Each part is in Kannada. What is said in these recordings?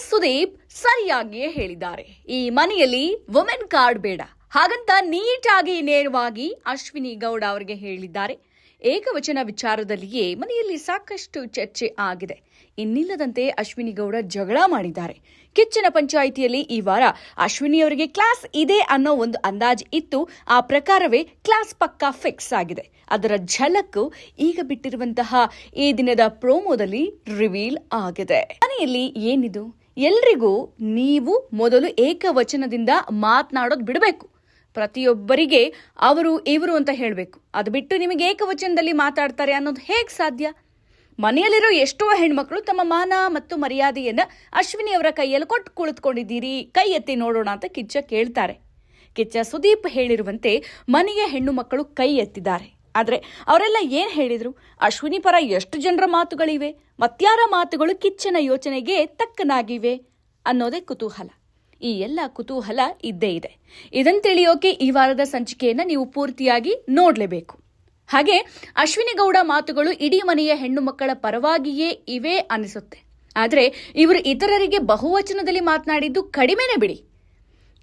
ಸುದೀಪ್ ಸರಿಯಾಗಿಯೇ ಹೇಳಿದ್ದಾರೆ. ಈ ಮನೆಯಲ್ಲಿ ವುಮೆನ್ ಕಾರ್ಡ್ ಬೇಡ ಹಾಗಂತ ನೀಟಾಗಿ ನೇರವಾಗಿ ಅಶ್ವಿನಿ ಗೌಡ ಅವರಿಗೆ ಹೇಳಿದ್ದಾರೆ. ಏಕವಚನ ವಿಚಾರದಲ್ಲಿಯೇ ಮನೆಯಲ್ಲಿ ಸಾಕಷ್ಟು ಚರ್ಚೆ ಆಗಿದೆ. ಇನ್ನಿಲ್ಲದಂತೆ ಅಶ್ವಿನಿ ಗೌಡ ಜಗಳ ಮಾಡಿದ್ದಾರೆ. ಕಿಚ್ಚನ ಪಂಚಾಯಿತಿಯಲ್ಲಿ ಈ ವಾರ ಅಶ್ವಿನಿ ಅವರಿಗೆ ಕ್ಲಾಸ್ ಇದೆ ಅನ್ನೋ ಒಂದು ಅಂದಾಜು ಇತ್ತು. ಆ ಪ್ರಕಾರವೇ ಕ್ಲಾಸ್ ಪಕ್ಕಾ ಫಿಕ್ಸ್ ಆಗಿದೆ. ಅದರ ಝಲಕ್ಕು ಈಗ ಬಿಟ್ಟಿರುವಂತಹ ಈ ದಿನದ ಪ್ರೋಮೋದಲ್ಲಿ ರಿವೀಲ್ ಆಗಿದೆ. ಮನೆಯಲ್ಲಿ ಏನಿದು? ಎಲ್ರಿಗೂ ನೀವು ಮೊದಲು ಏಕವಚನದಿಂದ ಮಾತನಾಡೋದು ಬಿಡಬೇಕು. ಪ್ರತಿಯೊಬ್ಬರಿಗೆ ಅವರು ಇವರು ಅಂತ ಹೇಳಬೇಕು. ಅದು ಬಿಟ್ಟು ನಿಮಗೆ ಏಕವಚನದಲ್ಲಿ ಮಾತಾಡ್ತಾರೆ ಅನ್ನೋದು ಹೇಗೆ ಸಾಧ್ಯ? ಮನೆಯಲ್ಲಿರೋ ಎಷ್ಟೋ ಹೆಣ್ಮಕ್ಳು ತಮ್ಮ ಮಾನ ಮತ್ತು ಮರ್ಯಾದೆಯನ್ನ ಅಶ್ವಿನಿ ಅವರ ಕೈಯಲ್ಲಿ ಕೊಟ್ಟು ಕುಳಿತುಕೊಂಡಿದ್ದೀರಿ, ಕೈ ಎತ್ತಿ ನೋಡೋಣ ಅಂತ ಕಿಚ್ಚ ಕೇಳ್ತಾರೆ. ಕಿಚ್ಚ ಸುದೀಪ್ ಹೇಳಿರುವಂತೆ ಮನೆಯ ಹೆಣ್ಣು ಮಕ್ಕಳು ಕೈ ಎತ್ತಿದ್ದಾರೆ. ಆದರೆ ಅವರೆಲ್ಲ ಏನ್ ಹೇಳಿದ್ರು? ಅಶ್ವಿನಿ ಪರ ಎಷ್ಟು ಜನರ ಮಾತುಗಳಿವೆ, ಮತ್ಯಾರ ಮಾತುಗಳು ಕಿಚ್ಚನ ಯೋಚನೆಗೆ ತಕ್ಕನಾಗಿವೆ ಅನ್ನೋದೇ ಕುತೂಹಲ. ಈ ಎಲ್ಲ ಕುತೂಹಲ ಇದ್ದೇ ಇದೆ. ಇದನ್ನು ತಿಳಿಯೋಕೆ ಈ ವಾರದ ಸಂಚಿಕೆಯನ್ನ ನೀವು ಪೂರ್ತಿಯಾಗಿ ನೋಡಲೇಬೇಕು. ಹಾಗೆ ಅಶ್ವಿನಿ ಗೌಡ ಮಾತುಗಳು ಇಡೀ ಮನೆಯ ಹೆಣ್ಣು ಮಕ್ಕಳ ಪರವಾಗಿಯೇ ಇವೆ ಅನಿಸುತ್ತೆ. ಆದರೆ ಇವರು ಇತರರಿಗೆ ಬಹುವಚನದಲ್ಲಿ ಮಾತನಾಡಿದ್ದು ಕಡಿಮೆನೇ ಬಿಡಿ.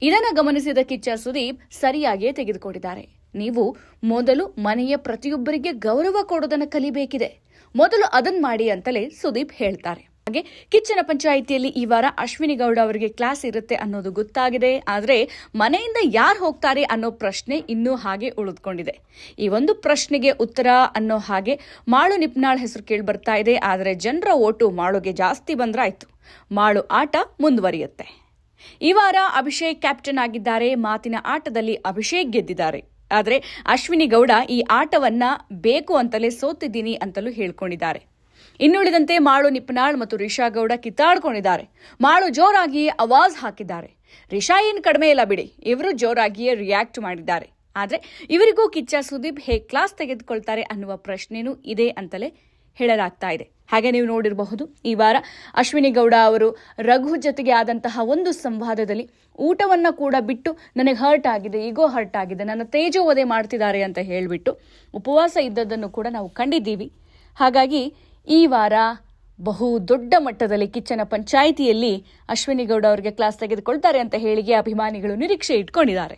ಇದನ್ನು ಗಮನಿಸಿದ ಕಿಚ್ಚ ಸುದೀಪ್ ಸರಿಯಾಗಿಯೇ ತೆಗೆದುಕೊಂಡಿದ್ದಾರೆ. ನೀವು ಮೊದಲು ಮನೆಯ ಪ್ರತಿಯೊಬ್ಬರಿಗೆ ಗೌರವ ಕೊಡೋದನ್ನು ಕಲಿಬೇಕಿದೆ, ಮೊದಲು ಅದನ್ನ ಮಾಡಿ ಅಂತಲೇ ಸುದೀಪ್ ಹೇಳ್ತಾರೆ. ಹಾಗೆ ಕಿಚ್ಚನ ಪಂಚಾಯಿತಿಯಲ್ಲಿ ಈ ವಾರ ಅಶ್ವಿನಿ ಗೌಡ ಅವರಿಗೆ ಕ್ಲಾಸ್ ಇರುತ್ತೆ ಅನ್ನೋದು ಗೊತ್ತಾಗಿದೆ. ಆದರೆ ಮನೆಯಿಂದ ಯಾರು ಹೋಗ್ತಾರೆ ಅನ್ನೋ ಪ್ರಶ್ನೆ ಇನ್ನೂ ಹಾಗೆ ಉಳಿದುಕೊಂಡಿದೆ. ಈ ಒಂದು ಪ್ರಶ್ನೆಗೆ ಉತ್ತರ ಅನ್ನೋ ಹಾಗೆ ಮಾಳು ನಿಪ್ನಾಳ್ ಹೆಸರು ಕೇಳಿ ಬರ್ತಾ ಇದೆ. ಆದರೆ ಜನರ ಓಟು ಮಾಳುಗೆ ಜಾಸ್ತಿ ಬಂದ್ರಾಯ್ತು. ಮಾಳು ಆಟ ಮುಂದುವರಿಯುತ್ತೆ. ಈ ವಾರ ಅಭಿಷೇಕ್ ಕ್ಯಾಪ್ಟನ್ ಆಗಿದ್ದಾರೆ. ಮಾತಿನ ಆಟದಲ್ಲಿ ಅಭಿಷೇಕ್ ಗೆದ್ದಿದ್ದಾರೆ. ಆದರೆ ಅಶ್ವಿನಿ ಗೌಡ ಈ ಆಟವನ್ನ ಬೇಕು ಅಂತಲೇ ಸೋತಿದ್ದೀನಿ ಅಂತಲೂ ಹೇಳ್ಕೊಂಡಿದ್ದಾರೆ. ಇನ್ನುಳಿದಂತೆ ಮಾಳು ನಿಪ್ನಾಳ್ ಮತ್ತು ರಿಷಾ ಗೌಡ ಕಿತ್ತಾಡ್ಕೊಂಡಿದ್ದಾರೆ. ಮಾಳು ಜೋರಾಗಿಯೇ ಆವಾಜ್ ಹಾಕಿದ್ದಾರೆ. ರಿಷಾ ಏನು ಕಡಿಮೆ ಇಲ್ಲ ಬಿಡಿ, ಇವರು ಜೋರಾಗಿಯೇ ರಿಯಾಕ್ಟ್ ಮಾಡಿದ್ದಾರೆ. ಆದರೆ ಇವರಿಗೂ ಕಿಚ್ಚ ಸುದೀಪ್ ಹೇಗೆ ಕ್ಲಾಸ್ ತೆಗೆದುಕೊಳ್ತಾರೆ ಅನ್ನುವ ಪ್ರಶ್ನೆನೂ ಇದೆ ಅಂತಲೇ ಹೇಳಲಾಗ್ತಾ ಇದೆ. ಹಾಗೆ ನೀವು ನೋಡಿರಬಹುದು, ಈ ವಾರ ಅಶ್ವಿನಿ ಗೌಡ ಅವರು ರಘು ಜೊತೆಗೆ ಆದಂತಹ ಒಂದು ಸಂವಾದದಲ್ಲಿ ಊಟವನ್ನ ಕೂಡ ಬಿಟ್ಟು ನನಗೆ ಹರ್ಟ್ ಆಗಿದೆ, ಈಗೋ ಹರ್ಟ್ ಆಗಿದೆ, ನನ್ನ ತೇಜೋವಧೆ ಮಾಡ್ತಿದ್ದಾರೆ ಅಂತ ಹೇಳಿಬಿಟ್ಟು ಉಪವಾಸ ಇದ್ದದ್ದನ್ನು ಕೂಡ ನಾವು ಕಂಡಿದ್ದೀವಿ. ಹಾಗಾಗಿ ಈ ವಾರ ಬಹು ದೊಡ್ಡ ಮಟ್ಟದಲ್ಲಿ ಕಿಚ್ಚನ ಪಂಚಾಯಿತಿಯಲ್ಲಿ ಅಶ್ವಿನಿ ಗೌಡ ಅವರಿಗೆ ಕ್ಲಾಸ್ ತೆಗೆದುಕೊಳ್ತಾರೆ ಅಂತ ಹೇಳಿಗೆ ಅಭಿಮಾನಿಗಳು ನಿರೀಕ್ಷೆ ಇಟ್ಕೊಂಡಿದ್ದಾರೆ.